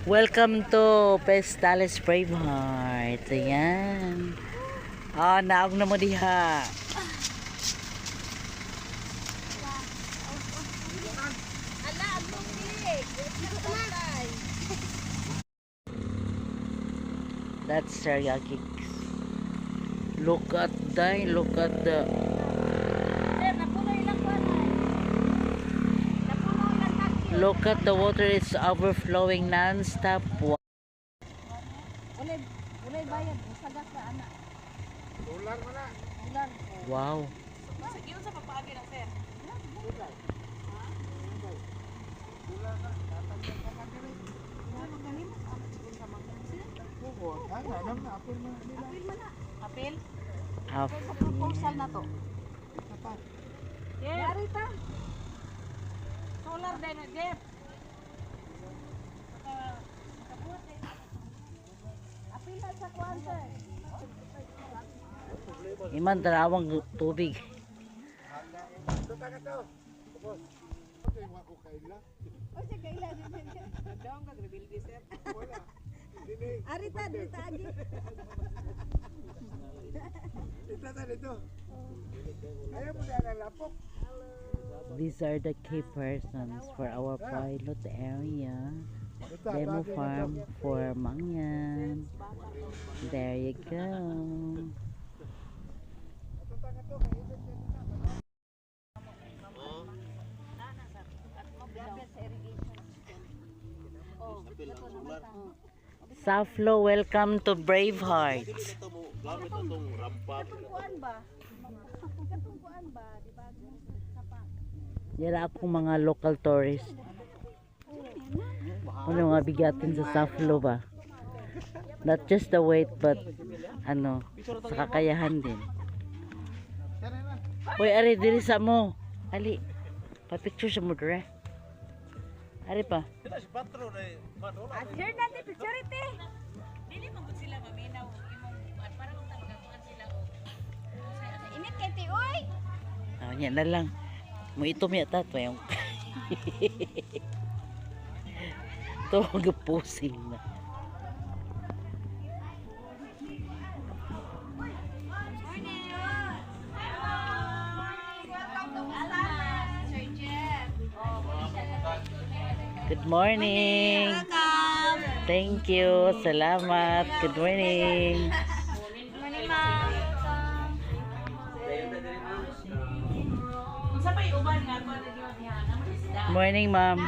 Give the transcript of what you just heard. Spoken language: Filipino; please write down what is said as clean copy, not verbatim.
Welcome to Pestales Braveheart. Ayan. Naog na mo diha. That's teriyaki. Look at the look at the water. It's overflowing non-stop. Ulay bayad, sagat na anak. Dolar mo na. Dolar. Wow. Sige sa papaagi na sir. Apil? Sa proposal na to. Yari ta. Solar din na, Jeff. Apil na sa kuwan, sir. Iman tanawang tubig. Arita agi. These are the key persons for our pilot area. Demo farm for Mangyan. There you go. Saflo, welcome to Braveheart. Katungkuan ba? Katungkuan ba? Diba? Yan akong mga local tourists. Ano mga bigatin sa Saflo ba? Not just the weight but sa kakayahan din. Uy, ari diri sa mo. Ali. Pa-picture sa mo dire. Ari pa. Sir, natin picture ite. Dili man gud sila maminaw imong para kung magkakuan sila o. Init kay ti oy. Yan na lang. Mo ito miya tato yung. To gapusing na. Good morning. Welcome. Thank you. Salamat. Good morning. Morning, ma'am. Unsa pa uban nga kuan diha na mo sila. Good morning, ma'am.